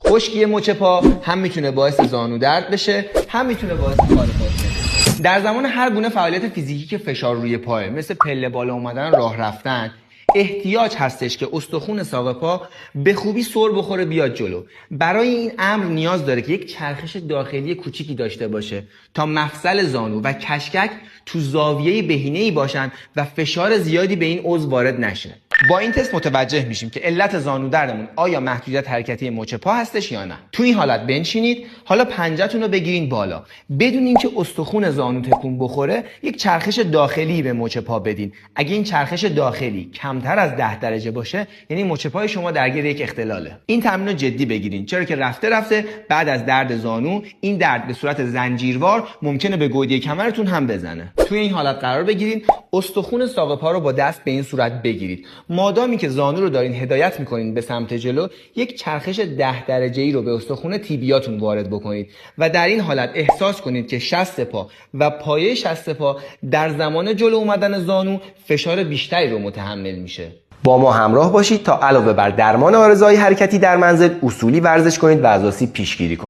خشکی مچ پا هم میتونه باعث زانو درد بشه، هم میتونه باعث خال پا بشه. در زمان هر گونه فعالیت فیزیکی که فشار روی پاه، مثل پله بالا اومدن، راه رفتن، احتیاج هستش که استخوان ساق پا به خوبی سر بخوره بیاد جلو. برای این امر نیاز داره که یک چرخش داخلی کوچیکی داشته باشه تا مفصل زانو و کشکک تو زاویه بهینه‌ای باشن و فشار زیادی به این عضو وارد نشه. با این تست متوجه میشیم که علت زانو دردمون آیا محدودیت حرکتی مچ پا هستش یا نه. تو این حالت بنشینید، حالا پنجه‌تون رو بگیرین بالا. بدون اینکه استخوان زانو تکون بخوره، یک چرخش داخلی به مچ پا بدین. اگه این چرخش داخلی کمتر از 10 درجه باشه، یعنی مچ پای شما درگیر یک اختلاله. این تمرین رو جدی بگیرین، چرا که رفته بعد از درد زانو این درد به صورت زنجیروار ممکنه به گودی کمرتون هم بزنه. توی این حالت قرار بگیرین، استخوان ساق پا رو با دست به این صورت بگیرید. مادامی که زانو رو دارین هدایت میکنین به سمت جلو، یک چرخش 10 درجه‌ای رو به استخوان تیبیاتون وارد بکنید و در این حالت احساس کنید که شست پا و پایه شست پا در زمان جلو اومدن زانو فشار بیشتری رو متحمل میشه. با ما همراه باشید تا علاوه بر درمان آرزه‌های حرکتی در منزل، اصولی ورزش کنید و از آسیب پیشگیری کنید.